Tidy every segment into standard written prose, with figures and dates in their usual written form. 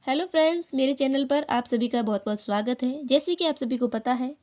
Hello friends, मेरे channel पर आप सभी का बहुत बहुत स्वागत है। जैसे कि आप सभी को पता है,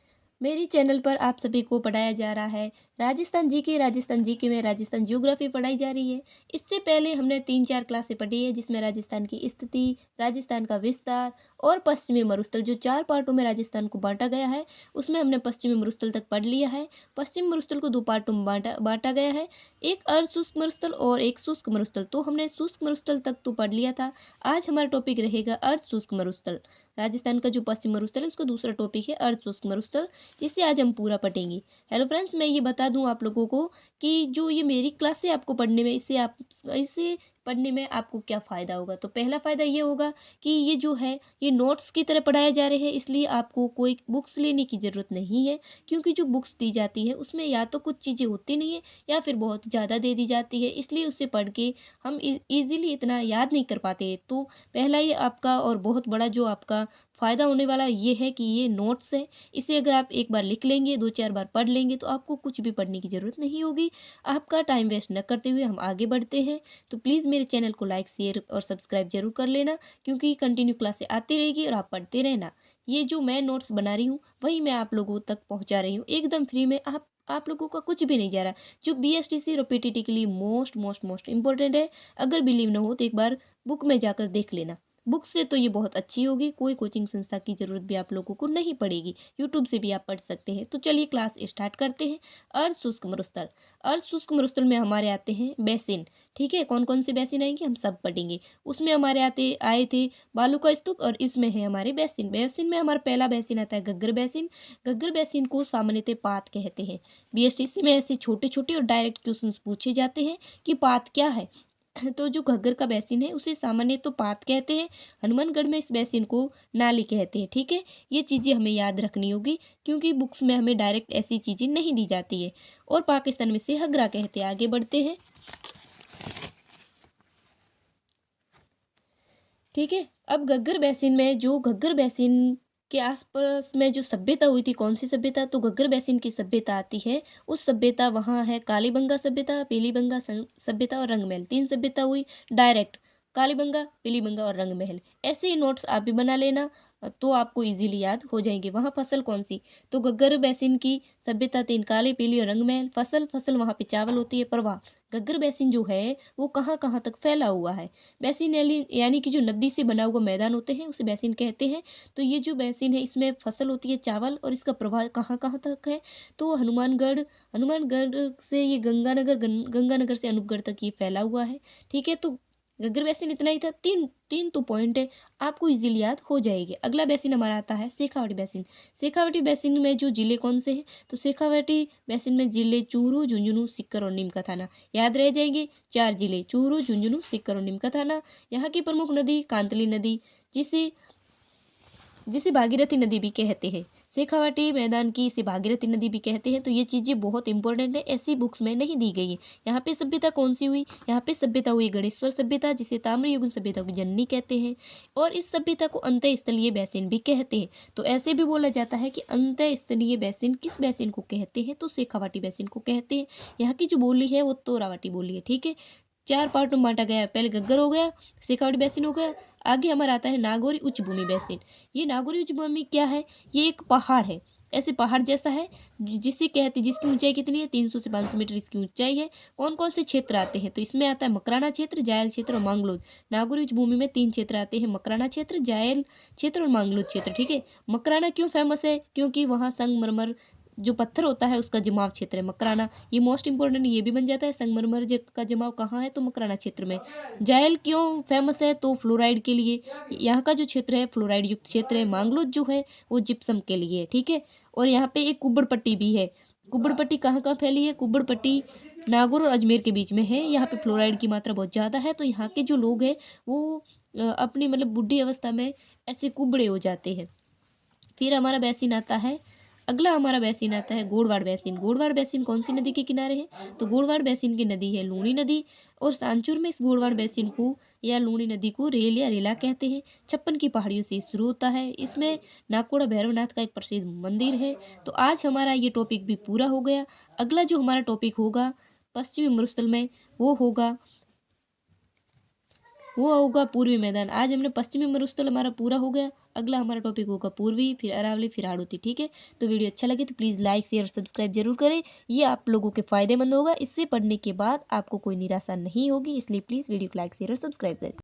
मेरे चैनल पर आप सभी को पढ़ाया जा रहा है राजस्थान जीके में राजस्थान ज्योग्राफी पढ़ाई जा रही है। इससे पहले हमने 3-4 क्लासें पढ़ी है, जिसमें राजस्थान की स्थिति, राजस्थान का विस्तार और पश्चिमी मरुस्थल, जो 4 पार्टों में राजस्थान को बांटा गया है, उसमें हमने पश्चिमी मरुस्थल तक पढ़ लिया है। पश्चिमी मरुस्थल को 2 पार्टों में बांटा गया है, एक अर्धशुष्क मरुस्थल और एक शुष्क मरुस्थल। तो हमने शुष्क मरुस्थल तक तो पढ़ लिया था। आज हमारा टॉपिक रहेगा अर्धशुष्क मरुस्थल। राजस्थान का जो पश्चिम मरुस्थल है, उसका दूसरा टॉपिक है अर्धशुष्क मरुस्थल, जिसे आज हम पूरा पढ़ेंगे। हेलो फ्रेंड्स, मैं ये बता दूं आप लोगों को कि जो ये मेरी क्लास है आपको पढ़ने में, इसे पढ़ने में आपको क्या फ़ायदा होगा। तो पहला फ़ायदा ये होगा कि ये जो है ये नोट्स की तरह पढ़ाए जा रहे हैं, इसलिए आपको कोई बुक्स लेने की ज़रूरत नहीं है। क्योंकि जो बुक्स दी जाती है उसमें या तो कुछ चीज़ें होती नहीं है या फिर बहुत ज़्यादा दे दी जाती है, इसलिए उसे पढ़ के हम ईज़िली इतना याद नहीं कर पाते। तो पहला ये आपका और बहुत बड़ा जो आपका फ़ायदा होने वाला ये है कि ये नोट्स है। इसे अगर आप एक बार लिख लेंगे, 2-4 बार पढ़ लेंगे, तो आपको कुछ भी पढ़ने की ज़रूरत नहीं होगी। आपका टाइम वेस्ट न करते हुए हम आगे बढ़ते हैं। तो प्लीज़ मेरे चैनल को लाइक, शेयर और सब्सक्राइब ज़रूर कर लेना, क्योंकि कंटिन्यू क्लासें आती रहेगी और आप पढ़ते रहना। ये जो मैं नोट्स बना रही हूँ, वही मैं आप लोगों तक पहुँचा रही हूँ, एकदम फ्री में। आप लोगों का कुछ भी नहीं जा रहा। जो बीएसटीसी और पीटीटी के लिए मोस्ट मोस्ट मोस्ट इम्पोर्टेंट है, अगर बिलीव न हो तो एक बार बुक में जाकर देख लेना। बुक से तो ये बहुत अच्छी होगी, कोई कोचिंग संस्था की ज़रूरत भी आप लोगों को नहीं पड़ेगी, यूट्यूब से भी आप पढ़ सकते हैं। तो चलिए क्लास स्टार्ट करते हैं। अर्धशुष्क मरुस्थल। अर्धशुष्क मरुस्थल में हमारे आते हैं बेसिन। ठीक है, कौन कौन से बेसिन आएंगे हम सब पढ़ेंगे। उसमें हमारे आए थे बालू का स्तूप, और इसमें है हमारे बेसिन। बेसिन में हमारा पहला बेसिन आता है घग्गर बेसिन। घग्गर बेसिन को सामान्यतः पात कहते हैं। बीएसटीसी में ऐसे छोटे छोटे और डायरेक्ट क्वेश्चंस पूछे जाते हैं कि पात क्या है। तो जो घग्गर का बेसिन है उसे सामान्य तो पात कहते हैं। हनुमानगढ़ में इस बेसिन को नाली कहते हैं। ठीक है, ये चीज़ें हमें याद रखनी होगी, क्योंकि बुक्स में हमें डायरेक्ट ऐसी चीज़ें नहीं दी जाती है। और पाकिस्तान में से हगरा कहते हैं। आगे बढ़ते हैं। ठीक है, अब घग्गर बेसिन के आसपास में जो सभ्यता हुई थी, कौन सी सभ्यता, तो घग्गर बेसिन की सभ्यता आती है। उस सभ्यता वहाँ है कालीबंगा सभ्यता, पीलीबंगा सभ्यता और रंगमहल। 3 सभ्यता हुई डायरेक्ट, कालीबंगा, पीलीबंगा और रंगमहल। ऐसे ही नोट्स आप भी बना लेना, तो आपको इजीली याद हो जाएंगे। वहाँ फसल कौन सी, तो घग्गर बेसिन की सभ्यता 3, काली, पीली और रंगमहल। फसल वहाँ पे चावल होती है। प्रवाह, घग्गर बेसिन जो है वो कहाँ कहाँ तक फैला हुआ है। बेसिन यानी कि जो नदी से बना हुआ मैदान होते हैं उसे बेसिन कहते हैं। तो ये जो बेसिन है इसमें फसल होती है चावल, और इसका प्रभाव कहाँ कहाँ तक है, तो हनुमानगढ़ से ये गंगानगर से अनूपगढ़ तक ये फैला हुआ है। ठीक है, तो घग्गर बेसिन इतना ही था। तीन तीन तो पॉइंट है, आपको इजीली याद हो जाएगी। अगला बेसिन हमारा आता है शेखावाटी बेसिन। शेखावाटी बेसिन में जो जिले कौन से हैं, तो शेखावाटी बेसिन में जिले चूरू, झुंझुनू, सीकर और नीमका थाना याद रह जाएंगे। 4 जिले चूरू, झुंझुनू, सीकर और नीमका थाना। यहाँ की प्रमुख नदी कांतली नदी, जिसे जिसे भागीरथी नदी भी कहते हैं। शेखावाटी मैदान की इसे भागीरथी नदी भी कहते हैं। तो ये चीज़ें बहुत इंपॉर्टेंट है, ऐसी बुक्स में नहीं दी गई है। यहाँ पे सभ्यता कौन सी हुई, यहाँ पे सभ्यता हुई गणेश्वर सभ्यता, जिसे ताम्रयुगीन सभ्यता की जननी कहते हैं। और इस सभ्यता को अंतःस्थलीय बेसिन भी कहते हैं। तो ऐसे भी बोला जाता है कि अंतःस्थलीय बेसिन किस बेसिन को कहते हैं, तो शेखावाटी बेसिन को कहते हैं। यहाँ की जो बोली है वो तोरावाटी बोली है। ठीक है, 4 पार्ट में बांटा गया है। पहले घग्गर हो गया, शेखावाटी बेसिन हो गया। आगे हमारा आता है नागौरी उच्च भूमि बेसिन। ये नागौरी उच्च भूमि क्या है, ये एक पहाड़ है, ऐसे पहाड़ जैसा है, जिसे कहते हैं, जिसकी ऊंचाई कितनी है, 300 से 500 मीटर इसकी ऊंचाई है। कौन कौन से क्षेत्र आते हैं, तो इसमें आता है मकराना क्षेत्र, जायल क्षेत्र और मांगलोद। नागौरी उच्च भूमि में 3 क्षेत्र आते हैं, मकराना क्षेत्र, जायल क्षेत्र और मांगलोद क्षेत्र। ठीक है, मकराना क्यों फेमस है, क्योंकि वहाँ संगमरमर जो पत्थर होता है उसका जमाव क्षेत्र है मकराना। ये मोस्ट इंपॉर्टेंट ये भी बन जाता है, संगमरमर का जमाव कहाँ है, तो मकराना क्षेत्र में। जायल क्यों फेमस है, तो फ्लोराइड के लिए, यहाँ का जो क्षेत्र है फ्लोराइड युक्त क्षेत्र है। मांगलोद जो है वो जिप्सम के लिए है। ठीक है, और यहाँ पे एक कुब्बड़ पट्टी भी है। कुब्बड़ पट्टी कहाँ कहाँ फैली है, कुब्बड़ पट्टी नागौर और अजमेर के बीच में है। यहाँ पे फ्लोराइड की मात्रा बहुत ज़्यादा है, तो यहाँ के जो लोग हैं वो अपनी मतलब बुढ़ी अवस्था में ऐसे कुबड़े हो जाते हैं। फिर हमारा बेसिन आता है, अगला हमारा बेसिन आता है गोड़वाड़ बेसिन। गोड़वाड़ बेसिन कौन सी नदी के किनारे है, तो गोड़वाड़ बेसिन की नदी है लूणी नदी। और सांचूर में इस गोड़वाड़ बेसिन को या लूणी नदी को रेल या रेला कहते हैं। 56 की पहाड़ियों से शुरू होता है। इसमें नाकोड़ा भैरवनाथ का एक प्रसिद्ध मंदिर है। तो आज हमारा ये टॉपिक भी पूरा हो गया। अगला जो हमारा टॉपिक होगा पश्चिमी मरुस्थल में, वो होगा वो होगा पूर्वी मैदान। आज हमने पश्चिमी मरुस्थल हमारा पूरा हो गया। अगला हमारा टॉपिक होगा पूर्वी, फिर अरावली, फिर हाड़ौती। ठीक है, तो वीडियो अच्छा लगे तो प्लीज़ लाइक शेयर और सब्सक्राइब जरूर करें। ये आप लोगों के फ़ायदेमंद होगा। इससे पढ़ने के बाद आपको कोई निराशा नहीं होगी, इसलिए प्लीज़ वीडियो को लाइक शेयर और सब्सक्राइब करें।